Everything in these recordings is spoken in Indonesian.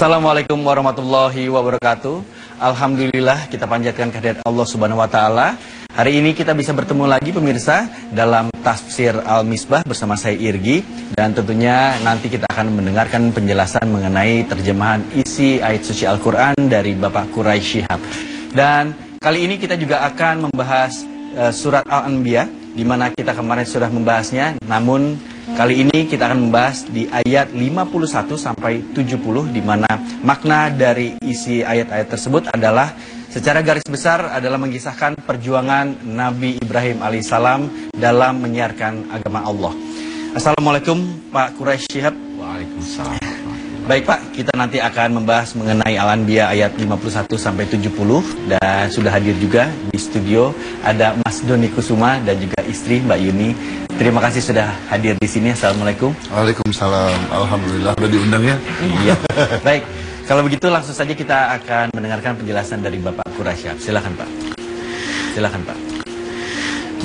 Assalamualaikum warahmatullahi wabarakatuh. Alhamdulillah kita panjatkan kehadirat Allah Subhanahu wa taala. Hari ini kita bisa bertemu lagi pemirsa dalam Tafsir Al-Misbah bersama saya Irgi, dan tentunya nanti kita akan mendengarkan penjelasan mengenai terjemahan isi ayat suci Al-Qur'an dari Bapak Quraisy Shihab. Dan kali ini kita juga akan membahas surat Al-Anbiya, di mana kita kemarin sudah membahasnya, namun kali ini kita akan membahas di ayat 51 sampai 70, di mana makna dari isi ayat-ayat tersebut adalah secara garis besar adalah mengisahkan perjuangan Nabi Ibrahim alaihissalam dalam menyiarkan agama Allah. Assalamualaikum Pak Quraisy Shihab. Waalaikumsalam. Baik Pak, kita nanti akan membahas mengenai Al-Anbiya ayat 51 sampai 70, dan sudah hadir juga di studio ada Mas Doni Kusuma dan juga istri Mbak Yuni. Terima kasih sudah hadir di sini. Assalamualaikum. Waalaikumsalam. Alhamdulillah udah diundang ya. Iya. Baik. Kalau begitu langsung saja kita akan mendengarkan penjelasan dari Bapak Quraisy Shihab. Silakan Pak. Silakan Pak.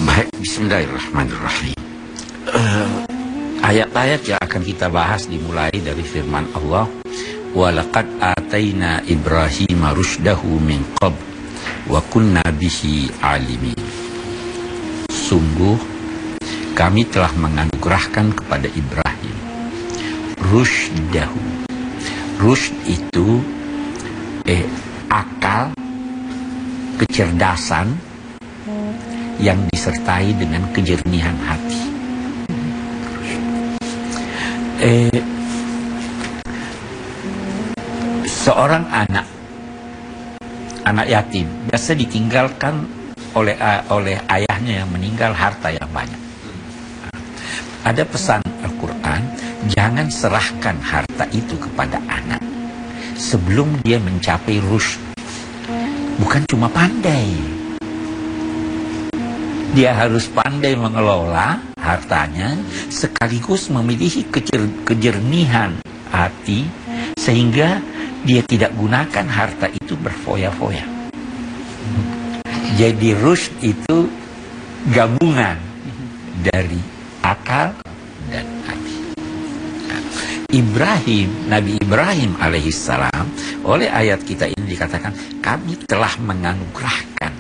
Baik, bismillahirrahmanirrahim. Ayat-ayat yang akan kita bahas dimulai dari firman Allah, "Walaqad ataina Ibrahima rusydahu min qabl wa kunna bihi alimin." Sungguh kami telah menganugerahkan kepada Ibrahim rusydahu. Rusyd itu akal, kecerdasan yang disertai dengan kejernihan hati. Seorang anak yatim biasa ditinggalkan oleh ayahnya yang meninggal harta yang banyak. Ada pesan Al-Quran, jangan serahkan harta itu kepada anak sebelum dia mencapai rusyd. Bukan cuma pandai, dia harus pandai mengelola hartanya, sekaligus memiliki kejernihan hati, sehingga dia tidak gunakan harta itu berfoya-foya. Jadi rusyd itu gabungan dari akal dan hati. Nabi Ibrahim alaihissalam, oleh ayat kita ini dikatakan, kami telah menganugerahkan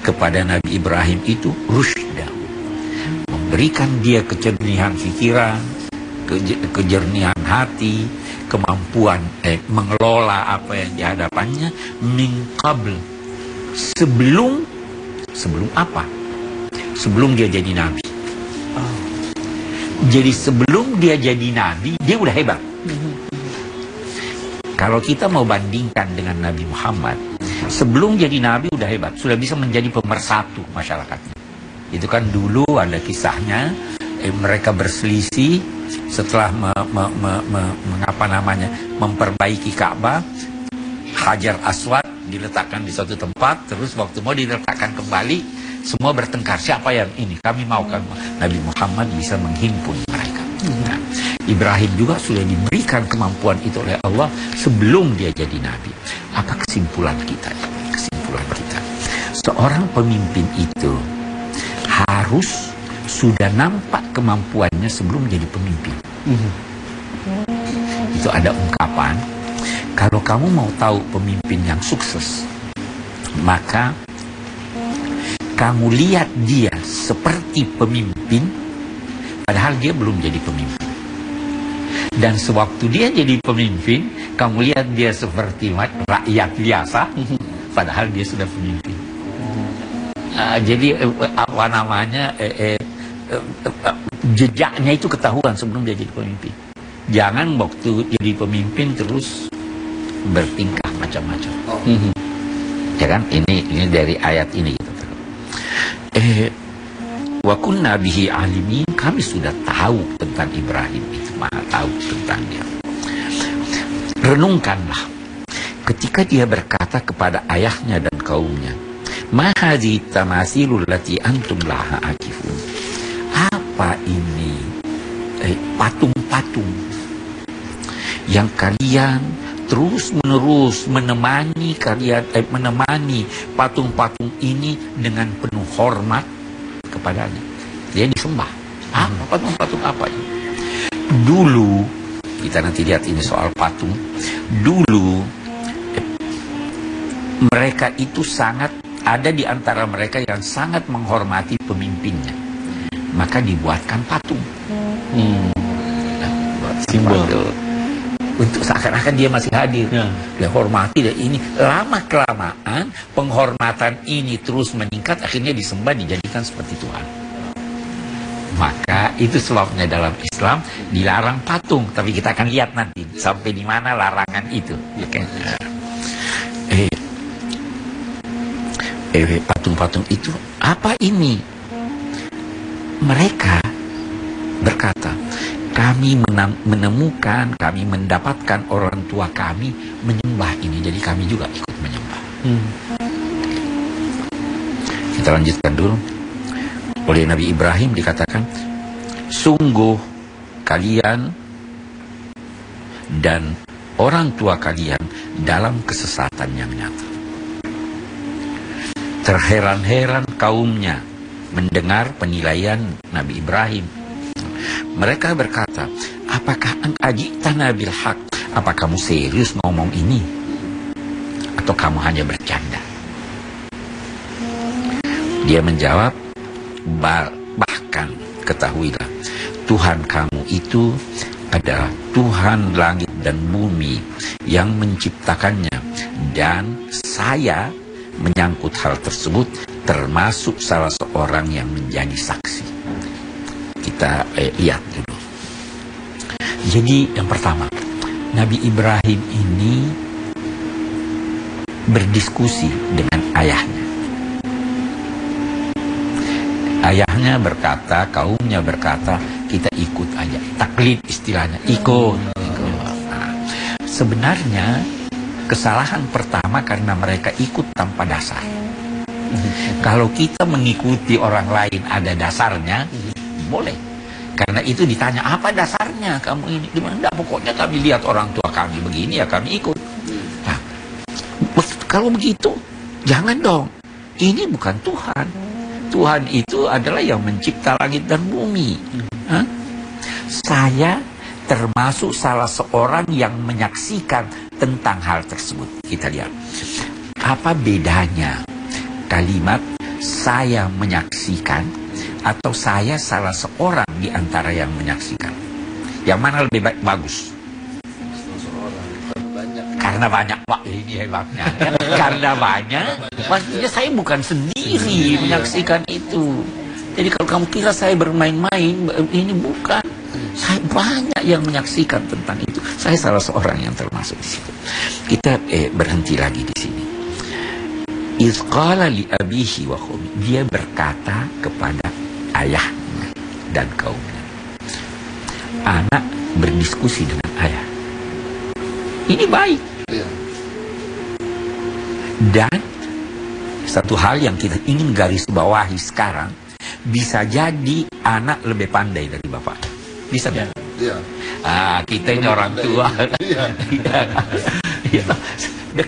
kepada Nabi Ibrahim itu rusydahu, memberikan dia kejernihan pikiran, kejernihan hati, kemampuan mengelola apa yang di hadapannya, min qabl, sebelum apa? Sebelum dia jadi nabi. Jadi sebelum dia jadi nabi, dia udah hebat. Kalau kita mau bandingkan dengan Nabi Muhammad, sebelum jadi nabi udah hebat, sudah bisa menjadi pemersatu masyarakatnya. Itu kan dulu ada kisahnya, mereka berselisih setelah memperbaiki Ka'bah. Hajar Aswad diletakkan di suatu tempat, terus waktu mau diletakkan kembali, semua bertengkar, siapa yang ini? Kami mau kan. Nabi Muhammad bisa menghimpun mereka. Nah, Ibrahim juga sudah diberikan kemampuan itu oleh Allah sebelum dia jadi nabi. Apa kesimpulan kita? Kesimpulan kita, seorang pemimpin itu harus sudah nampak kemampuannya sebelum jadi pemimpin. Itu ada ungkapan, kalau kamu mau tahu pemimpin yang sukses, maka kamu lihat dia seperti pemimpin, padahal dia belum jadi pemimpin. Dan sewaktu dia jadi pemimpin, kamu lihat dia seperti rakyat biasa, padahal dia sudah pemimpin. Jadi apa namanya, jejaknya itu ketahuan sebelum dia jadi pemimpin. Jangan waktu jadi pemimpin terus bertingkah macam-macam. Ya kan? Ini dari ayat ini gitu. Wa kunna bihi alimin, kami sudah tahu tentang Ibrahim itu, maha tahu tentang dia. Renungkanlah ketika dia berkata kepada ayahnya dan kaumnya, ma hadhi tamasilul lati antum laha akifun. Apa ini patung-patung yang kalian terus menerus menemani patung-patung ini dengan penuh hormat kepadanya. Dia disembah. Patung-patung apa ini? Dulu Kita nanti lihat ini soal patung. Dulu mereka itu sangat, ada di antara mereka yang sangat menghormati pemimpinnya. Maka dibuatkan patung. Simbol. Untuk seakan-akan dia masih hadir. Dia hormati, dan ini lama-kelamaan penghormatan ini terus meningkat, akhirnya disembah, dijadikan seperti Tuhan. Maka itu sebabnya dalam Islam dilarang patung. Tapi kita akan lihat nanti sampai di mana larangan itu. Patung-patung itu apa ini? Mereka berkata, kami menemukan, kami mendapatkan orang tua kami menyembah ini, jadi kami juga ikut menyembah. Kita lanjutkan dulu. Oleh Nabi Ibrahim dikatakan, sungguh kalian dan orang tua kalian dalam kesesatan yang nyata. Terheran-heran kaumnya mendengar penilaian Nabi Ibrahim. Mereka berkata, apakah ajitana bil haq? Apa kamu serius ngomong ini? Atau kamu hanya bercanda? Dia menjawab, bahkan ketahuilah, Tuhan kamu itu adalah Tuhan langit dan bumi yang menciptakannya. Dan saya menyangkut hal tersebut termasuk salah seorang yang menjadi saksi. Kita lihat dulu. Jadi yang pertama, Nabi Ibrahim ini berdiskusi dengan ayahnya. Ayahnya berkata, kaumnya berkata, kita ikut aja. Taklid istilahnya, ikut. Nah, sebenarnya kesalahan pertama karena mereka ikut tanpa dasar. Kalau kita mengikuti orang lain ada dasarnya, boleh. Karena itu ditanya, apa dasarnya kamu ini? Dimana? Pokoknya kami lihat orang tua kami begini, ya kami ikut. Nah, kalau begitu, jangan dong. Ini bukan Tuhan. Tuhan itu adalah yang mencipta langit dan bumi. Saya termasuk salah seorang yang menyaksikan tentang hal tersebut. Kita lihat. Apa bedanya kalimat saya menyaksikan atau saya salah seorang di antara yang menyaksikan? Yang mana lebih bagus? Karena banyak, Pak, ini hebatnya. Karena banyak, maksudnya saya bukan sendiri menyaksikan itu. Jadi kalau kamu kira saya bermain-main, ini bukan. Saya banyak yang menyaksikan tentang itu. Saya salah seorang yang termasuk di situ. Kita berhenti lagi di sini. Izqala li abihi wa qaumi. Dia berkata kepada ayahnya dan kaumnya. Anak berdiskusi dengan ayah. Ini baik. Dan satu hal yang kita ingin garis bawahi sekarang, bisa jadi anak lebih pandai dari bapak. Bisa kan? Iya. Kita ini orang tua.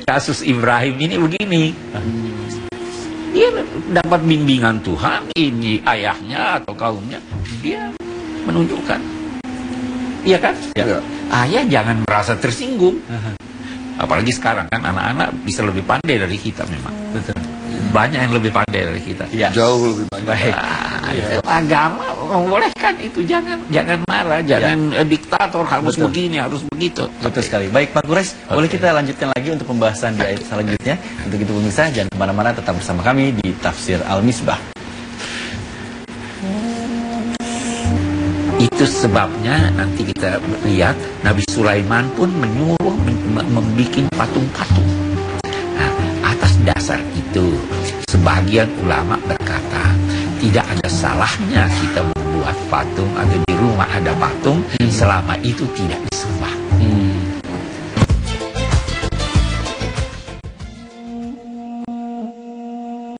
Kasus Ibrahim ini begini. Dia dapat bimbingan Tuhan, ini ayahnya atau kaumnya, dia menunjukkan. Iya kan? Ya. Ayah jangan merasa tersinggung. Apalagi sekarang kan anak-anak bisa lebih pandai dari kita memang. Betul. Banyak yang lebih pandai dari kita. Ya. Jauh lebih banyak. Baik. Agama membolehkan itu, jangan marah, jangan diktator harus begini, harus begitu. Betul sekali. Baik Pak Quraisy, boleh kita lanjutkan lagi untuk pembahasan di ayat selanjutnya. Untuk itu pemirsa jangan kemana-mana, tetap bersama kami di Tafsir Al-Misbah. Itu sebabnya nanti kita lihat Nabi Sulaiman pun menyuruh membuat patung-patung. Nah, atas dasar itu sebagian ulama berkata tidak ada salahnya kita membuat patung atau di rumah ada patung selama itu tidak disembah.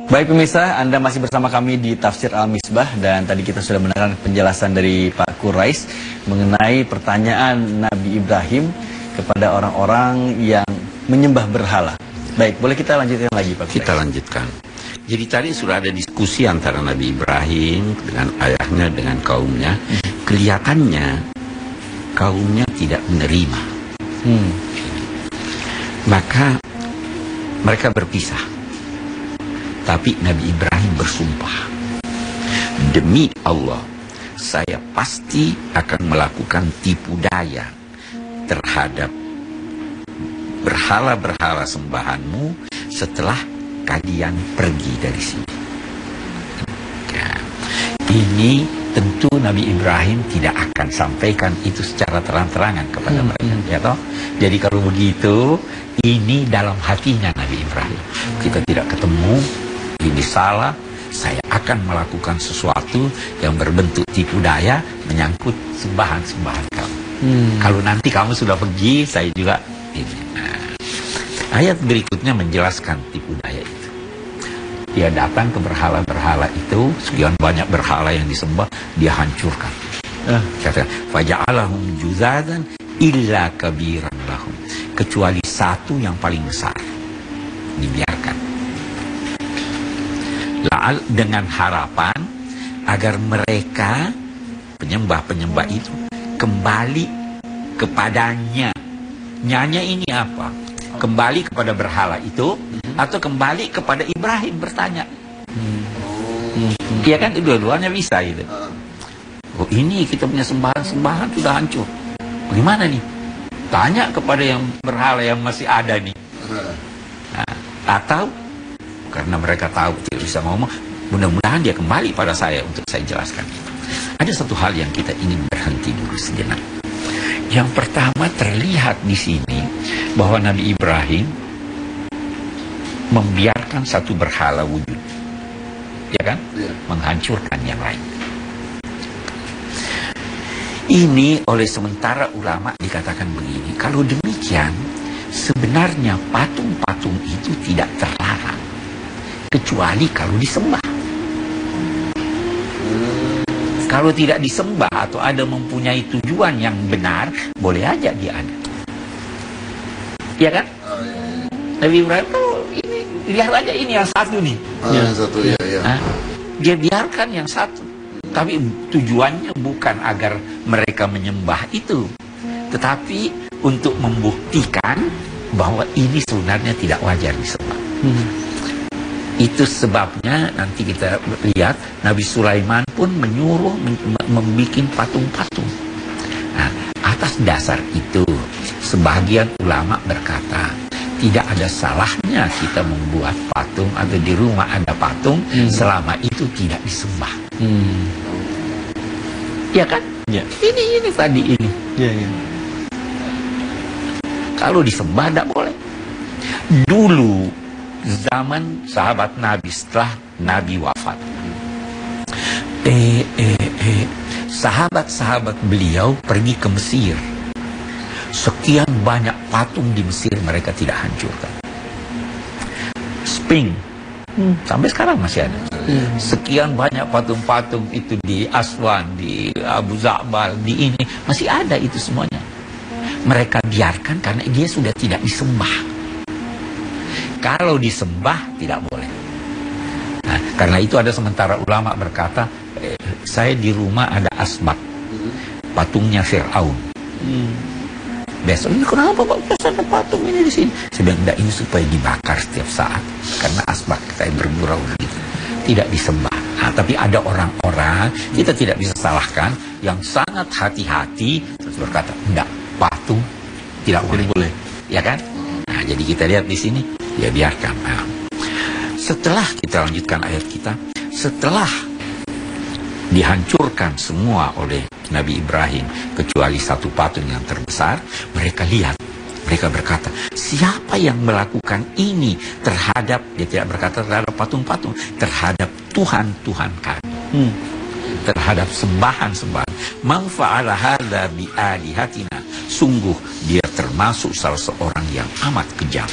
Baik pemirsa, Anda masih bersama kami di Tafsir Al-Misbah, dan tadi kita sudah mendengar penjelasan dari Pak Quraisy mengenai pertanyaan Nabi Ibrahim kepada orang-orang yang menyembah berhala. Baik, boleh kita lanjutkan lagi Pak Quraisy? Kita lanjutkan. Jadi tadi sudah ada diskusi antara Nabi Ibrahim dengan ayahnya, dengan kaumnya. Kelihatannya kaumnya tidak menerima. Maka mereka berpisah. Tapi Nabi Ibrahim bersumpah, demi Allah, saya pasti akan melakukan tipu daya terhadap berhala-berhala sembahanmu setelah kalian pergi dari sini. Ya. Ini tentu Nabi Ibrahim tidak akan sampaikan itu secara terang-terangan kepada mereka, ya toh? Jadi kalau begitu, ini dalam hatinya Nabi Ibrahim. Kita tidak ketemu, ini salah, saya akan melakukan sesuatu yang berbentuk tipu daya menyangkut sembahan-sembahan kamu. Kalau nanti kamu sudah pergi, saya juga ini. Nah, ayat berikutnya menjelaskan tipu daya itu. Dia datang ke berhala-berhala itu, sekian banyak berhala yang disembah, dia hancurkan. Kata, faja'alahum juzadan illa kabiran lahum. Kecuali satu yang paling besar. Dibiarkan. Dengan harapan agar mereka, penyembah-penyembah itu, kembali kepadanya. Nyanya ini apa? Kembali kepada berhala itu atau kembali kepada Ibrahim bertanya. Iya kan, dua-duanya bisa gitu. Oh, ini kita punya sembahan-sembahan sudah hancur. Bagaimana nih? Tanya kepada yang berhala yang masih ada nih. Nah, atau karena mereka tahu tidak bisa ngomong, mudah-mudahan dia kembali pada saya untuk saya jelaskan itu. Ada satu hal yang kita ingin berhenti dulu sejenak. Yang pertama, terlihat di sini bahwa Nabi Ibrahim membiarkan satu berhala wujud, ya kan? Menghancurkan yang lain. Ini oleh sementara ulama dikatakan begini, kalau demikian sebenarnya patung-patung itu tidak terlarang kecuali kalau disembah. Kalau tidak disembah atau ada mempunyai tujuan yang benar, boleh aja dia ada. Iya kan? Nabi Ibrahim ini, lihat aja ini yang satu nih. Yang satu, ya. Dia biarkan yang satu. Tapi tujuannya bukan agar mereka menyembah itu, tetapi untuk membuktikan bahwa ini sebenarnya tidak wajar disembah. Itu sebabnya nanti kita lihat Nabi Sulaiman pun menyuruh membuat patung-patung. Nah, atas dasar itu sebagian ulama berkata tidak ada salahnya kita membuat patung atau di rumah ada patung selama itu tidak disembah. Ya kan? Ya. Ini tadi ini. Ya. Kalau disembah tidak boleh. Dulu zaman sahabat Nabi setelah Nabi wafat, sahabat-sahabat beliau pergi ke Mesir. Sekian banyak patung di Mesir mereka tidak hancurkan. Sphinx sampai sekarang masih ada. Sekian banyak patung-patung itu di Aswan, di Abu Za'bal, di ini masih ada itu semuanya. Mereka biarkan karena dia sudah tidak disembah. Kalau disembah tidak boleh. Nah, karena itu ada sementara ulama berkata, saya di rumah ada asbak, patungnya Fir'aun. Besok ini kenapa Pak ada patung ini di sini? Saya bilang, enggak, ini supaya dibakar setiap saat. Karena asbak kayak bergurau gitu. Tidak disembah. Nah, tapi ada orang-orang, kita tidak bisa salahkan, yang sangat hati-hati, terus berkata, enggak, patung tidak boleh. Ya kan? Nah, jadi kita lihat di sini, ya biarkan. Nah, setelah kita lanjutkan ayat kita, setelah dihancurkan semua oleh Nabi Ibrahim kecuali satu patung yang terbesar, mereka lihat, mereka berkata, siapa yang melakukan ini terhadap, dia tidak berkata terhadap patung-patung, terhadap Tuhan-Tuhan kami, terhadap sembahan-sembahan. Man fa'ala hadza bi alihatina, sungguh dia termasuk salah seorang yang amat kejam.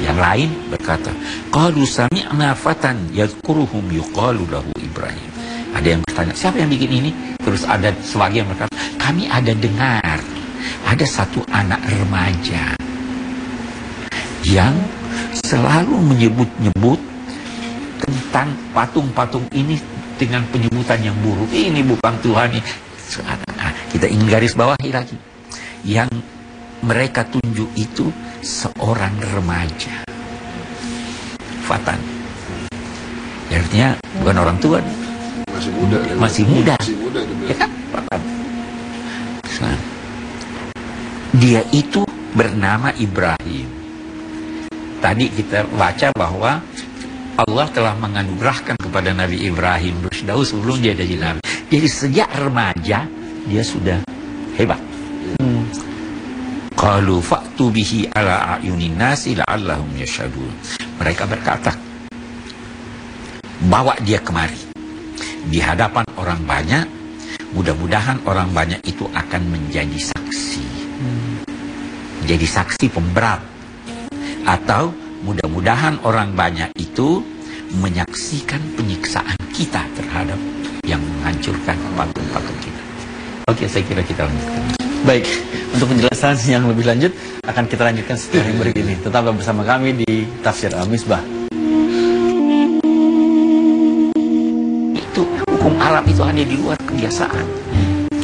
Yang lain berkata, qalu sami'na fatan yadhkuruhum yuqalu lahu Ibrahim. Ada yang bertanya, siapa yang bikin ini? Terus ada sebagian berkata, kami ada dengar ada satu anak remaja yang selalu menyebut-nyebut tentang patung-patung ini dengan penyebutan yang buruk. Ini bukan Tuhan ini. Kita ingin garis bawahi lagi. Yang mereka tunjuk itu seorang remaja. Fatan. Artinya bukan orang tua. Masih muda. Masih muda. Masih muda. Ya kan? Fatan. Nah, dia itu bernama Ibrahim. Tadi kita baca bahwa Allah telah menganugerahkan kepada Nabi Ibrahim rusdahu sebelum dia jadi Nabi. Jadi sejak remaja dia sudah hebat. Qalu fa'tu bihi ala a'yunin nasi la'allahum yashhadun. Mereka berkata, bawa dia kemari di hadapan orang banyak, mudah-mudahan orang banyak itu akan menjadi saksi. Jadi saksi pemberat. Atau mudah-mudahan orang banyak itu menyaksikan penyiksaan kita terhadap yang menghancurkan patung-patung kita. Oke, saya kira kita lanjutkan. Baik, untuk penjelasan yang lebih lanjut akan kita lanjutkan setelah yang berikut ini. Tetaplah bersama kami di Tafsir Al-Misbah. Itu hukum alam itu hanya di luar kebiasaan.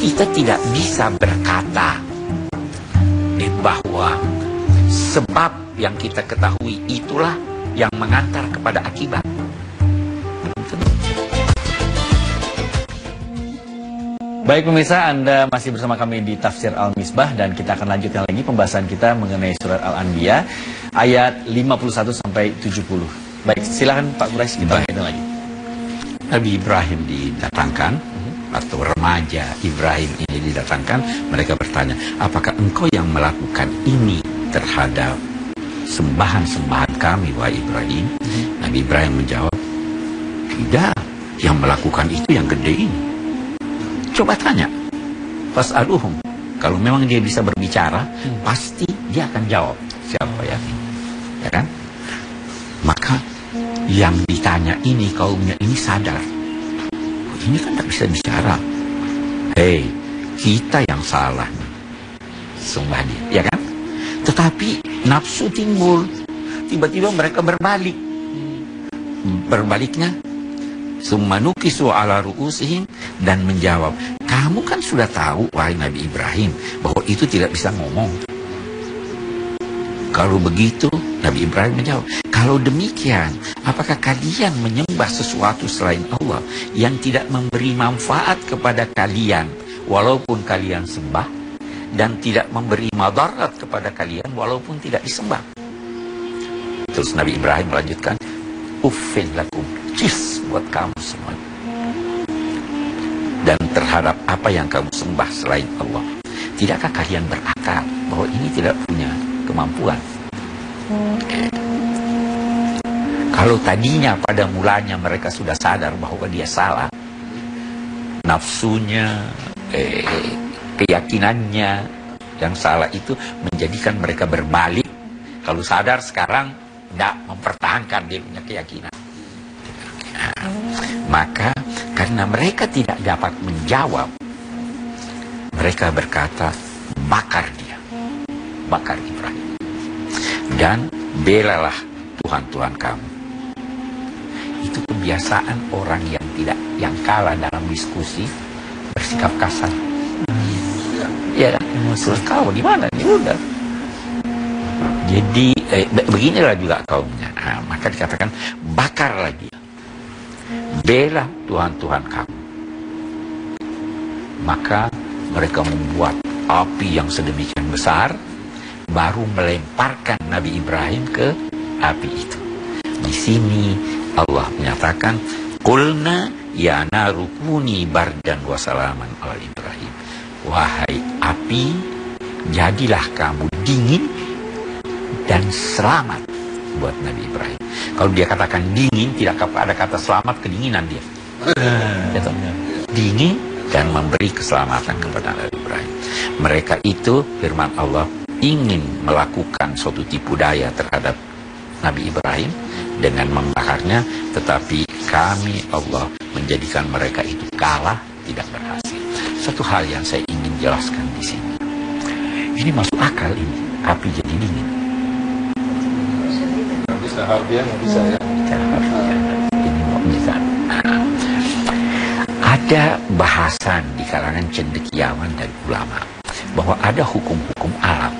Kita tidak bisa berkata bahwa sebab yang kita ketahui itulah yang mengantar kepada akibat. Baik pemirsa, Anda masih bersama kami di Tafsir Al-Misbah dan kita akan lanjutkan lagi pembahasan kita mengenai surat Al-Anbiya ayat 51 sampai 70. Baik, silakan Pak Quraisy kita lanjutkan lagi. Nabi Ibrahim didatangkan atau remaja Ibrahim ini didatangkan, mereka bertanya, apakah engkau yang melakukan ini terhadap sembahan-sembahan kami, wahai Ibrahim? Nabi Ibrahim menjawab, tidak, yang melakukan itu yang gede ini. Coba tanya, fas'aluhum. Kalau memang dia bisa berbicara, pasti dia akan jawab siapa yang ini, ya kan? Maka yang ditanya ini kaumnya ini sadar, ini kan tak bisa bicara. Hei, kita yang salah sembah dia, ya kan? Tetapi nafsu timbul, tiba-tiba mereka berbalik. Berbaliknya, summa nukisu ala ru'usihim, dan menjawab, kamu kan sudah tahu wahai Nabi Ibrahim bahwa itu tidak bisa ngomong. Kalau begitu, Nabi Ibrahim menjawab, kalau demikian, apakah kalian menyembah sesuatu selain Allah yang tidak memberi manfaat kepada kalian walaupun kalian sembah, dan tidak memberi madarat kepada kalian walaupun tidak disembah? Terus Nabi Ibrahim melanjutkan, uffin lakum, cis buat kamu semua, dan terhadap apa yang kamu sembah selain Allah. Tidakkah kalian berakal bahwa ini tidak punya kemampuan? Kalau tadinya pada mulanya mereka sudah sadar bahwa dia salah, nafsunya, keyakinannya yang salah itu menjadikan mereka berbalik. Kalau sadar sekarang tidak mempertahankan dia punya keyakinan. Maka karena mereka tidak dapat menjawab, mereka berkata, bakar dia, bakar Ibrahim, dan belalah Tuhan-Tuhan kamu. Itu kebiasaan orang yang kalah dalam diskusi, bersikap kasar. Ya, terus kau gimana? Ya udah. Jadi beginilah juga kaumnya. Nah, maka dikatakan bakarlah dia, bela Tuhan-Tuhan kamu. Maka mereka membuat api yang sedemikian besar, baru melemparkan Nabi Ibrahim ke api itu. Di sini Allah menyatakan, qulna ya naru kuni bardan wa salaman ala Ibrahim. Wahai api, jadilah kamu dingin dan selamat buat Nabi Ibrahim. Kalau dia katakan dingin, tidak ada kata selamat, kedinginan dia. Dingin dan memberi keselamatan kepada Nabi Ibrahim. Mereka itu, firman Allah, ingin melakukan suatu tipu daya terhadap Nabi Ibrahim dengan membakarnya, tetapi kami Allah menjadikan mereka itu kalah, tidak berhasil. Satu hal yang saya ingin jelaskan di sini, ini masuk akal ini, api jadi dingin. Nggak bisa harfiah, nggak bisa ya. Ini mukjizat. Ada bahasan di kalangan cendekiawan dan ulama bahwa ada hukum-hukum alam.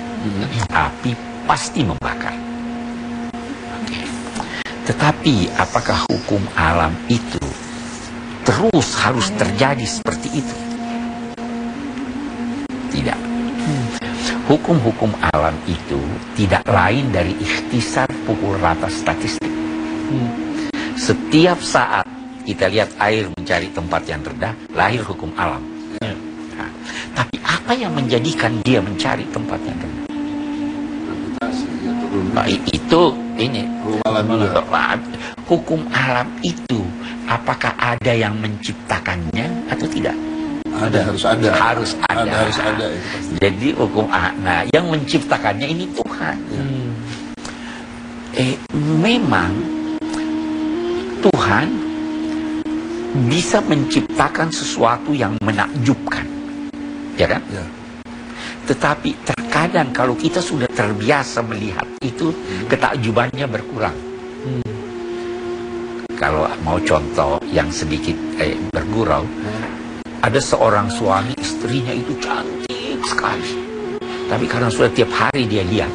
Api pasti membakar. Oke. Tetapi apakah hukum alam itu terus harus terjadi seperti itu? Tidak. Hukum-hukum alam itu tidak lain dari ikhtisar pukul rata statistik. Setiap saat kita lihat air mencari tempat yang rendah, lahir hukum alam. Nah, tapi apa yang menjadikan dia mencari tempat yang rendah? Itu ini hukum alam itu, apakah ada yang menciptakannya atau tidak? Harus ada. Harus ada. Harus ada itu pasti. Jadi hukum nah yang menciptakannya ini Tuhan. Memang Tuhan bisa menciptakan sesuatu yang menakjubkan, ya kan? Ya. Tetapi terkadang kalau kita sudah terbiasa melihat itu, ketakjubannya berkurang. Kalau mau contoh yang sedikit bergurau, ada seorang suami, istrinya itu cantik sekali, tapi karena sudah tiap hari dia lihat,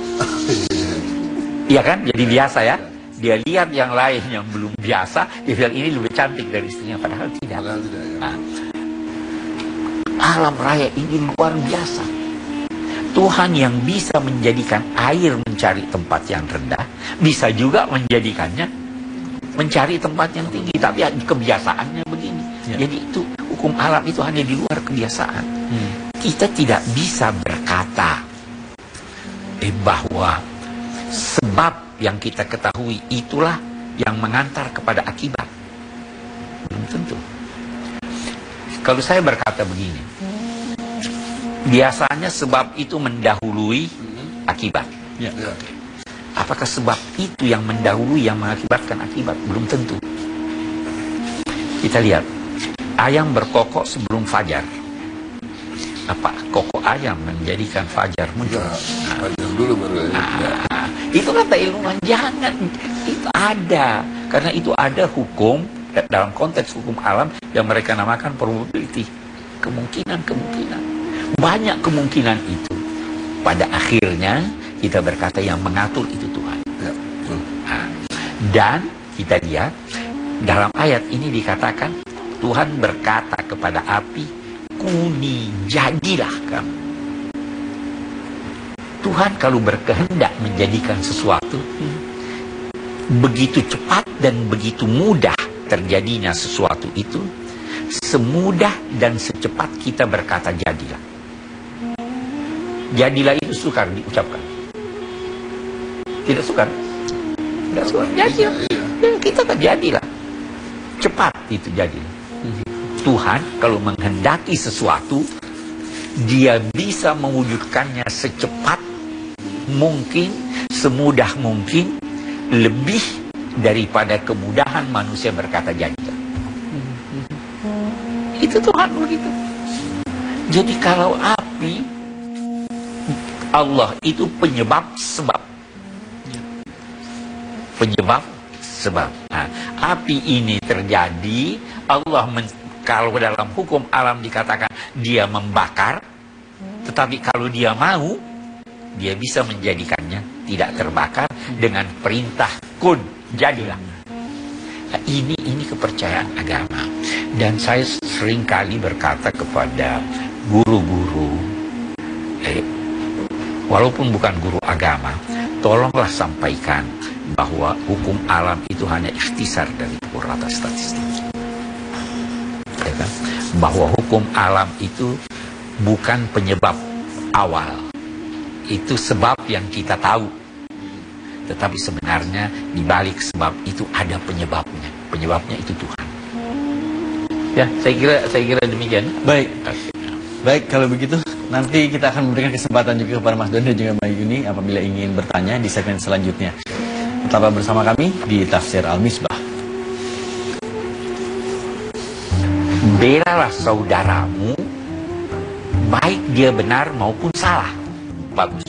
iya kan? Jadi biasa ya. Dia lihat yang lain yang belum biasa, dia bilang ini lebih cantik dari istrinya, padahal tidak. Nah, alam raya ini luar biasa. Tuhan yang bisa menjadikan air mencari tempat yang rendah, bisa juga menjadikannya mencari tempat yang tinggi, tapi kebiasaannya begini. Jadi itu hukum alam itu hanya di luar kebiasaan. Kita tidak bisa berkata bahwa sebab yang kita ketahui itulah yang mengantar kepada akibat. Belum tentu. Kalau saya berkata begini, biasanya sebab itu mendahului akibat. Apakah sebab itu yang mendahului yang mengakibatkan akibat? Belum tentu. Kita lihat, ayam berkokok sebelum fajar. Apa kokok ayam menjadikan fajar muncul? Fajar dulu baru. Itu kata ilmuwan, jangan. Itu ada. Karena itu ada hukum, dalam konteks hukum alam, yang mereka namakan probability. Kemungkinan-kemungkinan. Banyak kemungkinan itu. Pada akhirnya, kita berkata yang mengatur itu Tuhan. Dan kita lihat, dalam ayat ini dikatakan, Tuhan berkata kepada api, kuni, jadilah kamu. Tuhan kalau berkehendak menjadikan sesuatu, begitu cepat dan begitu mudah terjadinya sesuatu itu, semudah dan secepat kita berkata jadilah. Jadilah itu sukar diucapkan. Tidak sukar. Tidak sukar. Jadilah. Dan kita kan jadilah. Cepat itu jadilah. Tuhan kalau menghendaki sesuatu, dia bisa mewujudkannya secepat mungkin, semudah mungkin, lebih daripada kemudahan manusia berkata jadilah. Itu Tuhan begitu. Jadi kalau api, Allah itu penyebab sebab. Penyebab sebab. Nah, api ini terjadi, Allah kalau dalam hukum alam dikatakan dia membakar, tetapi kalau dia mau, dia bisa menjadikannya tidak terbakar dengan perintah kun, jadilah. Nah, ini kepercayaan agama. Dan saya seringkali berkata kepada guru-guru, walaupun bukan guru agama, tolonglah sampaikan bahwa hukum alam itu hanya ikhtisar dari pukul rata statistik. Bahwa hukum alam itu bukan penyebab awal, itu sebab yang kita tahu, tetapi sebenarnya di balik sebab itu ada penyebabnya. Penyebabnya itu Tuhan. Ya, saya kira demikian. Baik, kalau begitu nanti kita akan memberikan kesempatan juga kepada Mas Don dan juga Mbak Yuni apabila ingin bertanya di segmen selanjutnya. Tetaplah bersama kami di Tafsir Al-Misbah. Belalah saudaramu, baik dia benar maupun salah. Bagus.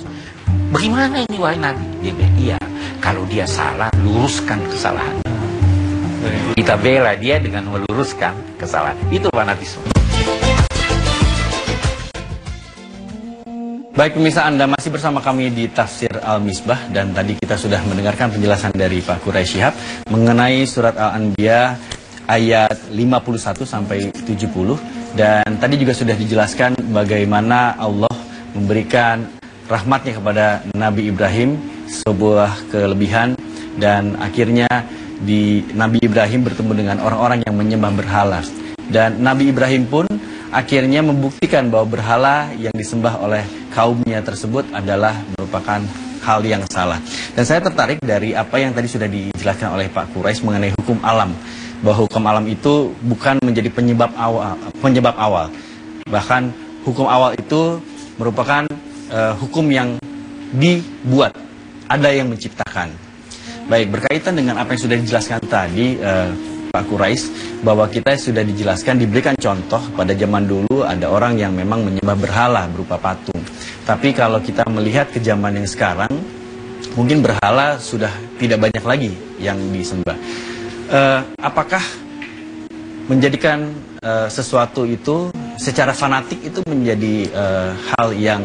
Bagaimana ini wahai Nabi? Dia bilang, iya, kalau dia salah, luruskan kesalahan. Kita bela dia dengan meluruskan kesalahan. Itu fanatisme. Baik pemirsa, Anda masih bersama kami di Tafsir Al-Misbah, dan tadi kita sudah mendengarkan penjelasan dari Pak Quraish Shihab mengenai surat Al-Anbiya ayat 51 sampai 70, dan tadi juga sudah dijelaskan bagaimana Allah memberikan rahmatnya kepada Nabi Ibrahim, sebuah kelebihan, dan akhirnya Nabi Ibrahim bertemu dengan orang-orang yang menyembah berhala, dan Nabi Ibrahim pun akhirnya membuktikan bahwa berhala yang disembah oleh kaumnya tersebut adalah merupakan hal yang salah. Dan saya tertarik dari apa yang tadi sudah dijelaskan oleh Pak Quraish mengenai hukum alam, bahwa hukum alam itu bukan menjadi penyebab awal. Bahkan hukum awal itu merupakan hukum yang dibuat, ada yang menciptakan. Baik, berkaitan dengan apa yang sudah dijelaskan tadi Pak Quraish, bahwa kita sudah dijelaskan, diberikan contoh pada zaman dulu ada orang yang memang menyembah berhala berupa patung. Tapi kalau kita melihat ke zaman yang sekarang, mungkin berhala sudah tidak banyak lagi yang disembah. Apakah menjadikan sesuatu itu secara fanatik itu menjadi hal yang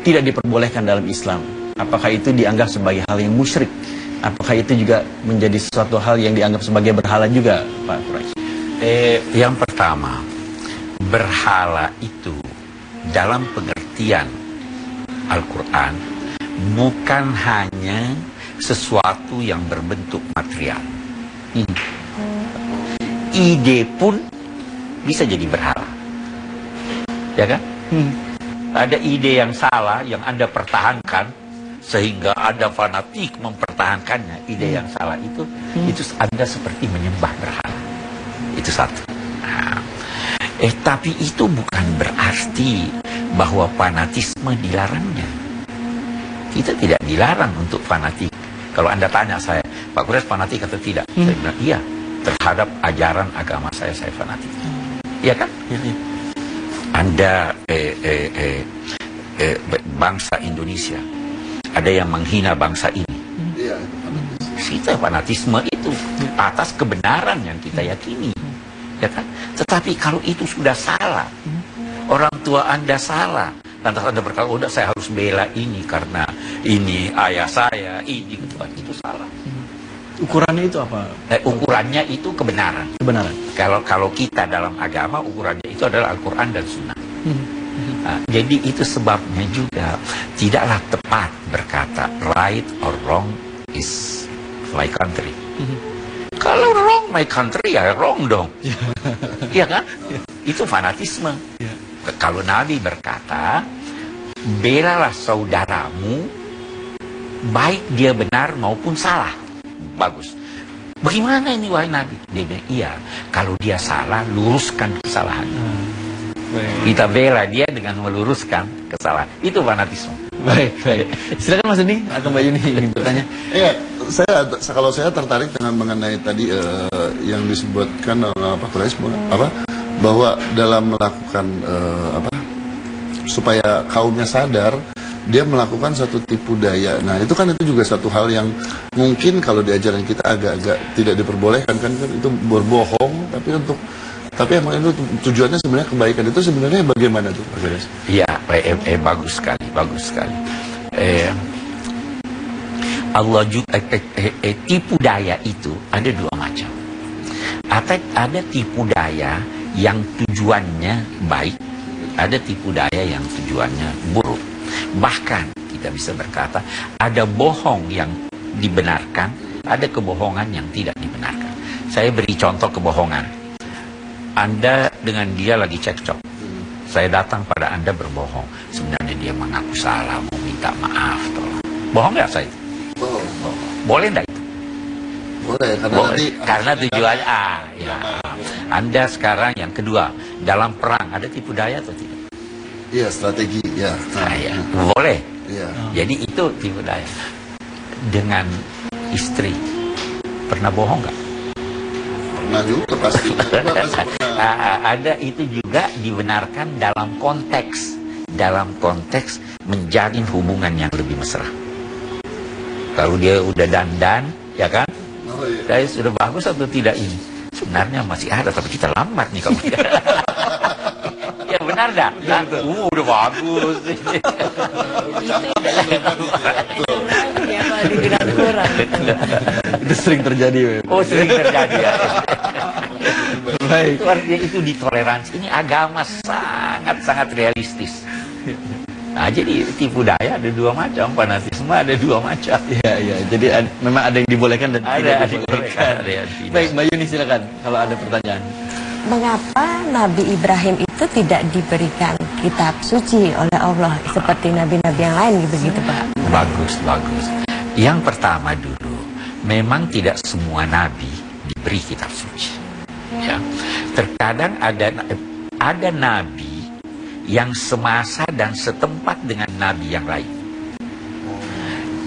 tidak diperbolehkan dalam Islam? Apakah itu dianggap sebagai hal yang musyrik? Apakah itu juga menjadi sesuatu hal yang dianggap sebagai berhala juga, Pak Quraish? Yang pertama, berhala itu dalam pengertian Al-Quran bukan hanya sesuatu yang berbentuk material. Ide pun bisa jadi berhala, ya kan? Ada ide yang salah yang Anda pertahankan sehingga Anda fanatik mempertahankannya. Ide yang salah itu Anda seperti menyembah berhala. Itu satu. Nah, tapi itu bukan berarti bahwa fanatisme dilarangnya. Kita tidak dilarang untuk fanatik. Kalau Anda tanya saya, Pak Quraish fanatik atau tidak? Saya bilang iya, terhadap ajaran agama saya fanatik. Iya kan? Anda bangsa Indonesia, ada yang menghina bangsa ini. Kita fanatisme itu atas kebenaran yang kita yakini, ya kan? Tetapi kalau itu sudah salah, orang tua Anda salah, lantas Anda berkata, udah saya harus bela ini karena ini ayah saya, ini itu salah. Ukurannya itu apa? Ukurannya itu kebenaran. Kebenaran. Kalau kita dalam agama, ukurannya itu adalah Al-Quran dan Sunnah. Nah, jadi itu sebabnya juga tidaklah tepat berkata right or wrong is my country. Kalau wrong my country ya wrong dong. Iya kan? Itu fanatisme. Kalau Nabi berkata, belalah saudaramu baik dia benar maupun salah. Bagus. Bagaimana ini wahai Nabi? Dia bilang, iya, kalau dia salah luruskan kesalahannya. Kita bela dia dengan meluruskan kesalahan. Itu fanatisme. Baik. Silakan Mas Uni atau Mbak Yuni ingin bertanya. Iya, kalau saya tertarik dengan mengenai tadi yang disebutkan Pak Quraish bahwa dalam melakukan supaya kaumnya sadar, dia melakukan satu tipu daya. Nah, itu juga satu hal yang mungkin kalau di ajaran kita agak-agak tidak diperbolehkan kan itu berbohong, tapi emang itu tujuannya sebenarnya kebaikan. Itu sebenarnya bagaimana tuh, Pak Quraish? Iya, bagus sekali. Allah juga tipu daya itu ada dua macam. Ada tipu daya yang tujuannya baik, ada tipu daya yang tujuannya buruk. Bahkan kita bisa berkata ada bohong yang dibenarkan, ada kebohongan yang tidak dibenarkan. Saya beri contoh kebohongan. Anda dengan dia lagi cekcok. Saya datang pada Anda berbohong. Sebenarnya dia mengaku salah, mau minta maaf, tolong. Bohong nggak saya? Boleh nggak itu? Boleh, karena tujuannya ya. Anda sekarang yang kedua, dalam perang ada tipu daya atau tidak? Iya, strategi, ya. Boleh. Iya. Jadi itu tipu daya. Dengan istri, pernah bohong nggak? Pernah juga pasti. Ada itu juga dibenarkan dalam konteks menjalin hubungan yang lebih mesra. Kalau dia udah dandan, ya kan? Saya sudah bagus atau tidak ini? Sebenarnya masih ada, tapi kita lambat nih kalau tidak. Ya benar dah. Udah bagus. Itu sering terjadi. Oh, sering terjadi ya. Baik. Itu artinya itu ditoleransi. Ini agama sangat-sangat realistis. Nah, jadi tipu daya ada dua macam, fanatisme ada dua macam. Iya. Jadi memang ada yang dibolehkan dan tidak dibolehkan. Ada yang tidak. Baik, Mbak Yuni silakan kalau ada pertanyaan. Mengapa Nabi Ibrahim itu tidak diberikan kitab suci oleh Allah seperti nabi-nabi yang lain begitu, Pak? Bagus. Yang pertama dulu, memang tidak semua nabi diberi kitab suci. Ya. Terkadang ada nabi yang semasa dan setempat dengan nabi yang lain.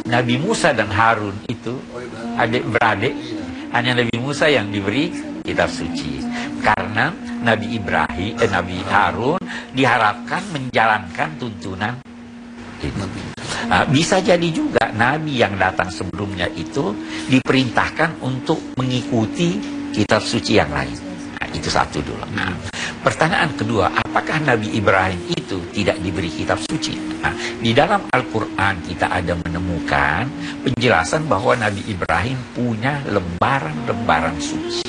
Nabi Musa dan Harun itu adik-beradik, hanya Nabi Musa yang diberi kitab suci. Karena Nabi Harun diharapkan menjalankan tuntunan itu. Bisa jadi juga nabi yang datang sebelumnya itu diperintahkan untuk mengikuti kitab suci yang lain. Itu satu dulu. Pertanyaan kedua, apakah Nabi Ibrahim itu tidak diberi kitab suci? Di dalam Al-Quran kita ada menemukan penjelasan bahwa Nabi Ibrahim punya lembaran-lembaran suci.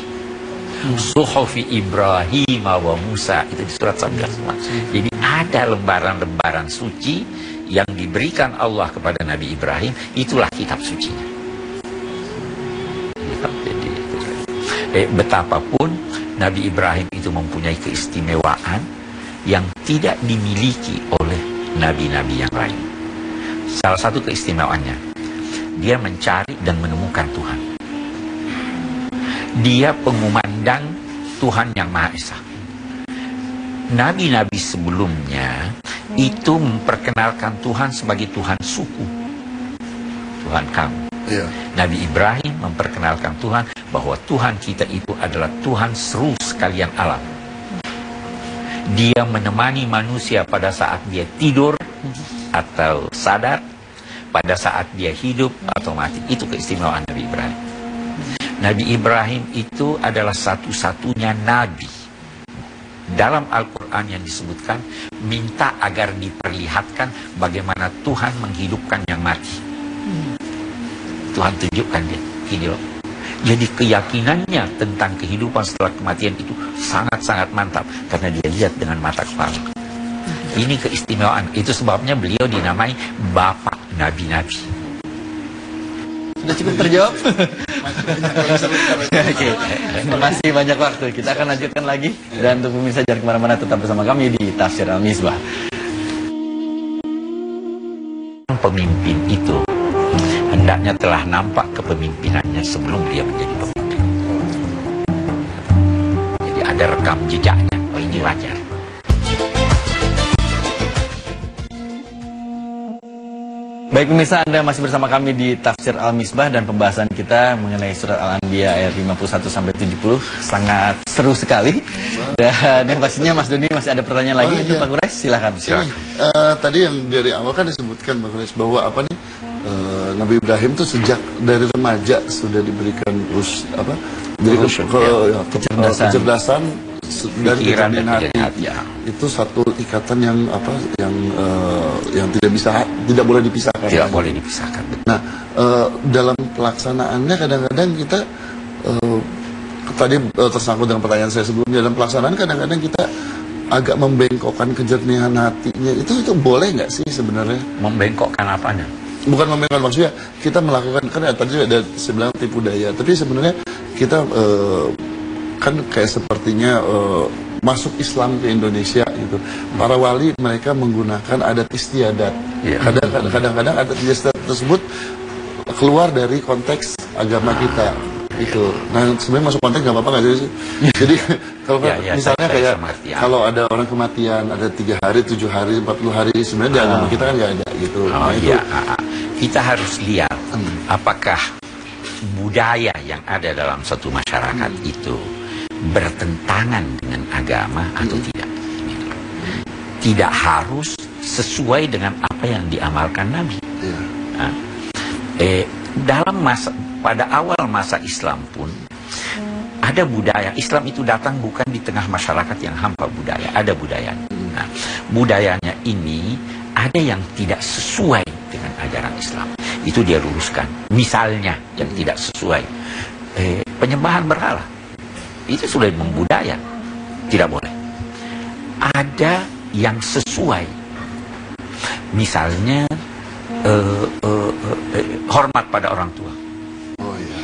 Suhufi Ibrahim wa Musa, itu di surat 11. Jadi ada lembaran-lembaran suci yang diberikan Allah kepada Nabi Ibrahim, itulah kitab sucinya. Betapapun Nabi Ibrahim itu mempunyai keistimewaan yang tidak dimiliki oleh nabi-nabi yang lain. Salah satu keistimewaannya, dia mencari dan menemukan Tuhan. Dia pengumandang Tuhan yang Maha Esa. Nabi-nabi sebelumnya itu memperkenalkan Tuhan sebagai Tuhan suku, Tuhan kamu. Nabi Ibrahim memperkenalkan Tuhan bahwa Tuhan kita itu adalah Tuhan seluruh sekalian alam. Dia menemani manusia pada saat dia tidur atau sadar, pada saat dia hidup atau mati. Itu keistimewaan Nabi Ibrahim. Nabi Ibrahim itu adalah satu-satunya nabi dalam Al-Quran yang disebutkan minta agar diperlihatkan bagaimana Tuhan menghidupkan yang mati. Tuhan tunjukkan dia, ini loh. Jadi keyakinannya tentang kehidupan setelah kematian itu sangat-sangat mantap karena dia lihat dengan mata kepala. Ini keistimewaan. Itu sebabnya beliau dinamai Bapak Nabi-Nabi. Sudah cukup terjawab? Oke, masih banyak waktu. Kita akan lanjutkan lagi. Dan untuk pemirsa jangan kemana-mana, tetap bersama kami di Tafsir Al-Misbah. Pemimpin itu hendaknya telah nampak kepemimpinannya sebelum dia menjadi pemimpin. Jadi ada rekam jejaknya. Oh, ini wajar. Baik pemirsa, Anda masih bersama kami di Tafsir Al-Misbah dan pembahasan kita mengenai surat Al-Anbiya ayat 51-70 sangat seru sekali. Dan yang pastinya Mas Doni masih ada pertanyaan lagi untuk Pak Quraisy, silakan. Tadi yang dari awal kan disebutkan Pak Quraisy bahwa Nabi Ibrahim itu sejak dari remaja sudah diberikan kecerdasan dan pikiran dan hati. ya. Itu satu ikatan yang tidak boleh dipisahkan. Tidak boleh dipisahkan. Nah, dalam pelaksanaannya kadang-kadang kita tadi tersangkut dengan pertanyaan saya sebelumnya, dalam pelaksanaan kadang-kadang kita agak membengkokkan kejernihan hatinya. Itu boleh nggak sih sebenarnya? Membengkokkan apanya? Bukan membengkokkan, maksudnya kita melakukan, kan tadi ada sebenarnya tipu daya, tapi sebenarnya kita kan kayak sepertinya masuk Islam ke Indonesia gitu. Para wali mereka menggunakan adat istiadat. Kadang-kadang adat istiadat tersebut keluar dari konteks agama kita itu. Nah sebenarnya masuk konteks nggak apa-apa nggak sih? Jadi kalau misalnya kayak kalau ada orang kematian ada 3 hari, 7 hari, 40 hari sebenarnya di agama kita kan nggak ada gitu. Kita harus lihat apakah budaya yang ada dalam satu masyarakat itu bertentangan dengan agama atau tidak. Tidak harus sesuai dengan apa yang diamalkan Nabi. pada awal masa Islam pun ada budaya. Islam itu datang bukan di tengah masyarakat yang hampa budaya, ada budaya. Nah, budayanya ini ada yang tidak sesuai dengan ajaran Islam, itu dia luruskan. Misalnya yang tidak sesuai, penyembahan berhala, itu sudah membudaya, tidak boleh. Ada yang sesuai, misalnya hormat pada orang tua. Oh iya.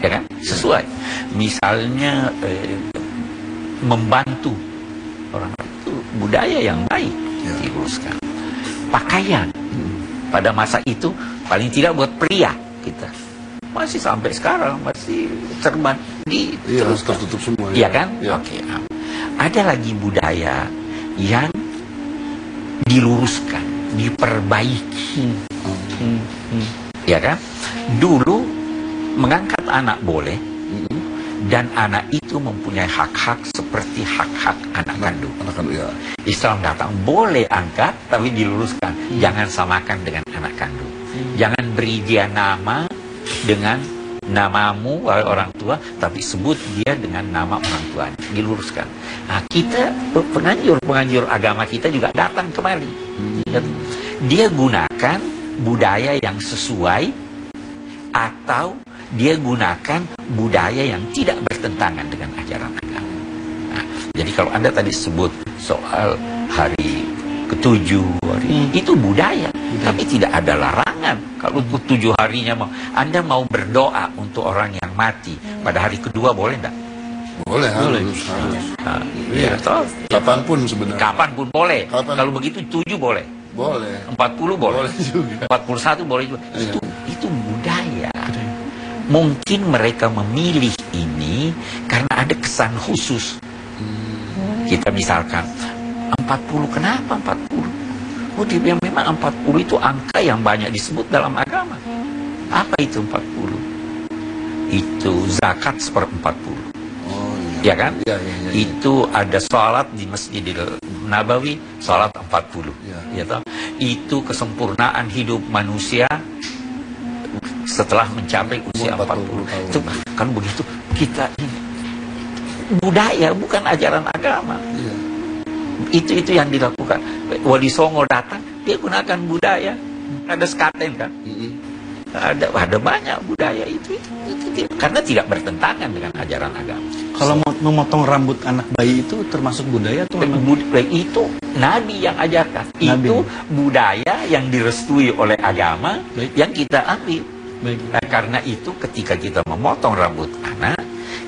Ya kan? Sesuai. Misalnya membantu orang, itu budaya yang baik, Ya. diluruskan. Pakaian pada masa itu paling tidak buat pria kita masih sampai sekarang masih serban di Iya, harus tertutup semua. iya kan? Ya. Oke. Ada lagi budaya yang diluruskan, diperbaiki. Ya kan? Dulu mengangkat anak boleh, dan anak itu mempunyai hak-hak seperti hak-hak anak kandung. Anak kandung, ya. Islam datang boleh angkat, tapi diluruskan. Jangan samakan dengan anak kandung. Jangan beri dia nama dengan namamu wahai orang tua, tapi sebut dia dengan nama orang tuanya. Diluruskan. Nah, kita penganjur agama kita juga datang kembali. Dia gunakan budaya yang sesuai, atau dia gunakan budaya yang tidak bertentangan dengan ajaran agama. Nah, jadi kalau Anda tadi sebut soal hari ke-7, itu budaya, tapi tidak ada larangan. Kalau ke-7 harinya Anda mau berdoa untuk orang yang mati pada hari kedua, boleh enggak? Boleh, harus. Nah, Iya. toh. Kapanpun sebenarnya. Kapanpun boleh. Kapan? Kalau begitu 7 boleh. Boleh. 40 boleh. Boleh juga. 41 boleh juga. Iya. Itu budaya. Mungkin mereka memilih ini karena ada kesan khusus. Kita misalkan 40, kenapa 40? Oh, dia bilang memang 40 itu angka yang banyak disebut dalam agama. Apa itu 40? Itu zakat seperempat-puluh. Oh Ya iya. kan? Iya, iya, iya. Itu ada sholat di Masjidil Nabawi, sholat 40. Ya. Ya toh? Itu kesempurnaan hidup manusia setelah mencapai usia 40 tahun. Itu kan begitu kita ini budaya, bukan ajaran agama. Iya. Itu yang dilakukan. Wali Songo datang, dia gunakan budaya. Ada sekaten kan? Ada banyak budaya itu karena tidak bertentangan dengan ajaran agama. Kalau mau memotong rambut anak bayi itu termasuk budaya atau memang? Itu Nabi yang ajarkan. Nabi. Itu budaya yang direstui oleh agama. Baik. Yang kita ambil. Baik. Nah, karena itu ketika kita memotong rambut anak,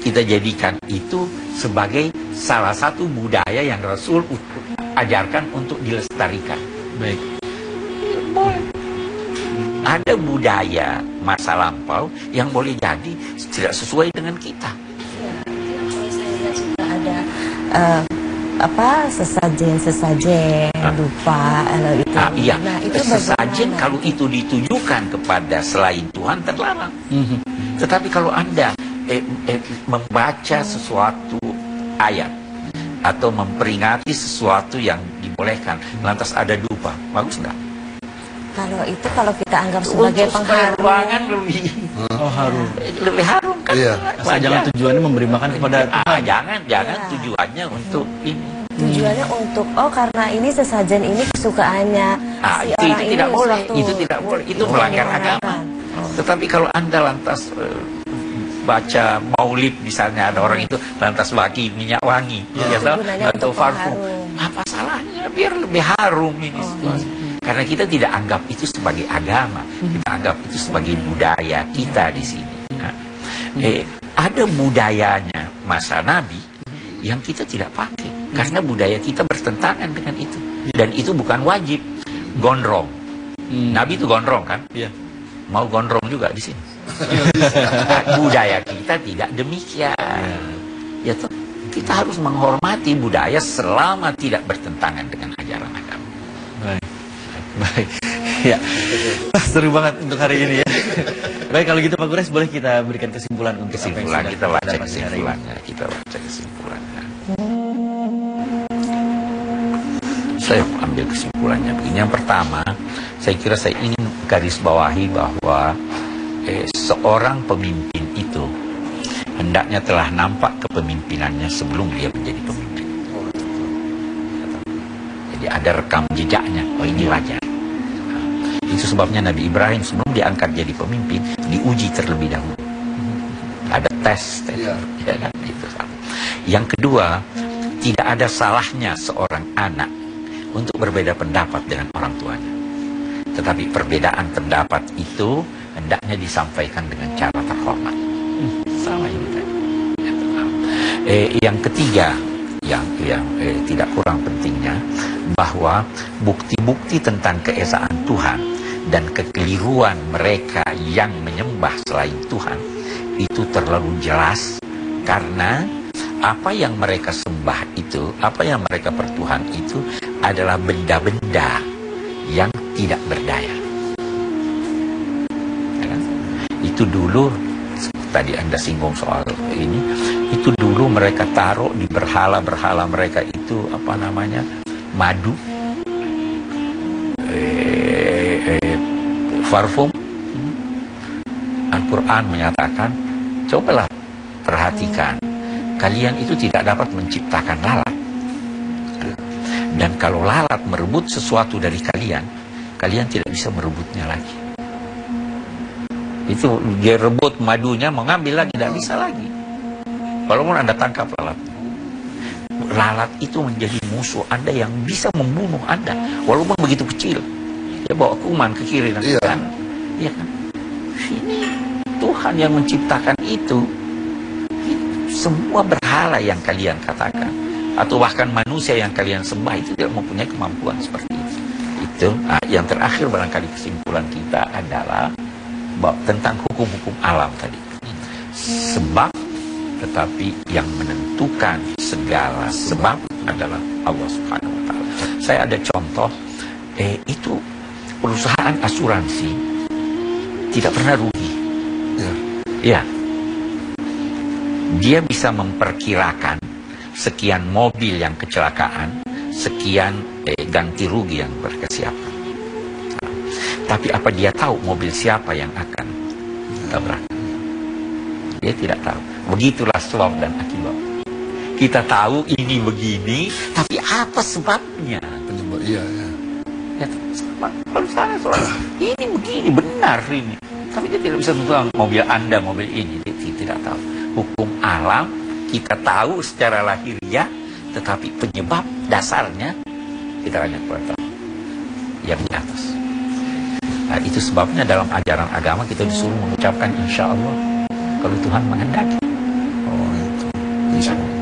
kita jadikan itu sebagai salah satu budaya yang Rasul ajarkan untuk dilestarikan. Baik. Boleh. Ada budaya masa lampau yang boleh jadi tidak sesuai dengan kita. Kalau saya lihat juga ada sesajen lupa itu. Iya. Nah, itu Sesajen bagaimana? kalau itu ditujukan kepada selain Tuhan terlarang. Tetapi kalau Anda membaca sesuatu ayat atau memperingati sesuatu yang dibolehkan, lantas ada dupa, bagus nggak? Kalau kita anggap sebagai Untuk supaya pengharum, ruangan lebih harum kan? Iya. Asal jangan tujuannya memberi makan kepada Tuhan. Jangan Iya. tujuannya untuk ini. tujuannya untuk karena ini sesajen ini kesukaannya si Itu orang tidak ini boleh, suatu- itu tidak boleh, itu Itu melanggar dilarangkan. agama. Tetapi kalau Anda lantas baca maulid misalnya, ada orang itu lantas bagi minyak wangi, ya toh, Gunanya atau untuk parfum, pengharum. apa salahnya? Biar lebih harum ini situasi. Karena kita tidak anggap itu sebagai agama, kita anggap itu sebagai budaya kita di sini. Nah, ada budayanya masa Nabi yang kita tidak pakai karena budaya kita bertentangan dengan itu, dan itu bukan wajib. Gondrong, Nabi itu gondrong kan? Iya. Mau gondrong juga di sini. Budaya kita tidak demikian. Ya toh, kita harus menghormati budaya selama tidak bertentangan dengan ajaran agama. Baik. Baik. Ya. Wah, seru banget untuk hari ini ya. Baik, kalau gitu Pak Gures, boleh kita berikan kesimpulan untuk apa yang Kesimpulan, sudah kita baca dapat hari ini? kesimpulannya. Kita baca kesimpulannya. Saya ambil kesimpulannya begini. Yang pertama, saya kira saya ingin garis bawahi bahwa seorang pemimpin itu hendaknya telah nampak kepemimpinannya sebelum dia menjadi pemimpin. Jadi ada rekam jejaknya. Oh, ini wajar. Itu sebabnya Nabi Ibrahim sebelum diangkat jadi pemimpin diuji terlebih dahulu. Ada tes. Ya, kan? Itu. Yang kedua, tidak ada salahnya seorang anak untuk berbeda pendapat dengan orang tuanya. Tetapi perbedaan pendapat itu hendaknya disampaikan dengan cara terhormat. Sama ini kan. Yang ketiga, yang tidak kurang pentingnya, bahwa bukti-bukti tentang keesaan Tuhan dan kekeliruan mereka yang menyembah selain Tuhan itu terlalu jelas, karena apa yang mereka sembah itu, apa yang mereka pertuhan itu adalah benda-benda yang tidak berdaya. Ya kan? Itu dulu, tadi Anda singgung soal ini, itu dulu mereka taruh di berhala-berhala mereka itu, apa namanya, madu, parfum. Al-Quran menyatakan, cobalah perhatikan, kalian itu tidak dapat menciptakan lalat. Dan kalau lalat merebut sesuatu dari kalian, kalian tidak bisa merebutnya lagi. Itu dia rebut madunya, mengambil lagi, tidak bisa lagi. Walaupun Anda tangkap lalat. Lalat itu menjadi musuh Anda yang bisa membunuh Anda, walaupun begitu kecil. Dia bawa kuman ke kiri dan ke kanan. Iya kan? Ini Tuhan yang menciptakan itu. Semua berhala yang kalian katakan, atau bahkan manusia yang kalian sembah itu tidak mempunyai kemampuan seperti itu. Itu yang terakhir barangkali kesimpulan kita adalah tentang hukum-hukum alam tadi. Sebab, tetapi yang menentukan segala sebab adalah Allah Subhanahu wa Ta'ala. Saya ada contoh, itu perusahaan asuransi tidak pernah rugi. Ya. Dia bisa memperkirakan sekian mobil yang kecelakaan, sekian ganti rugi yang berkesiapan. Tapi apa dia tahu mobil siapa yang akan tabrak? Dia tidak tahu. Begitulah sebab dan akibat. Kita tahu ini begini, tapi apa sebabnya? Penyebab, iya. Ya, kalau saya ini begini, benar ini. Tapi dia tidak bisa tentukan mobil Anda, mobil ini. Dia tidak tahu. Hukum alam kita tahu secara lahiriah, tetapi penyebab dasarnya kita hanya tahu yang di atas. Nah, itu sebabnya dalam ajaran agama kita disuruh mengucapkan insya Allah kalau Tuhan menghendaki. Oh, itu. Insya Allah.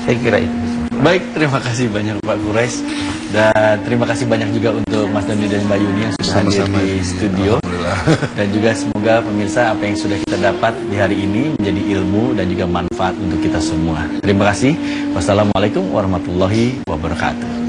Saya kira itu. Baik, terima kasih banyak Pak Quraisy, dan terima kasih banyak juga untuk Mas Dandi dan Mbak Yuni yang sudah hadir di studio. Dan juga semoga pemirsa apa yang sudah kita dapat di hari ini menjadi ilmu dan juga manfaat untuk kita semua. Terima kasih. Wassalamualaikum warahmatullahi wabarakatuh.